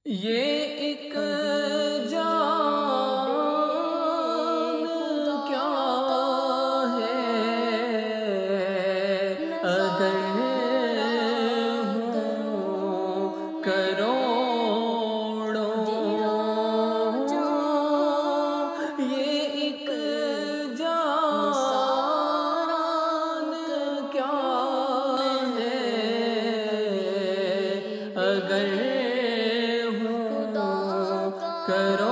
یہ ایک جان کیا ہے اگر ہوں کروڑوں، یہ ایک جان کیا ہے اگر کرو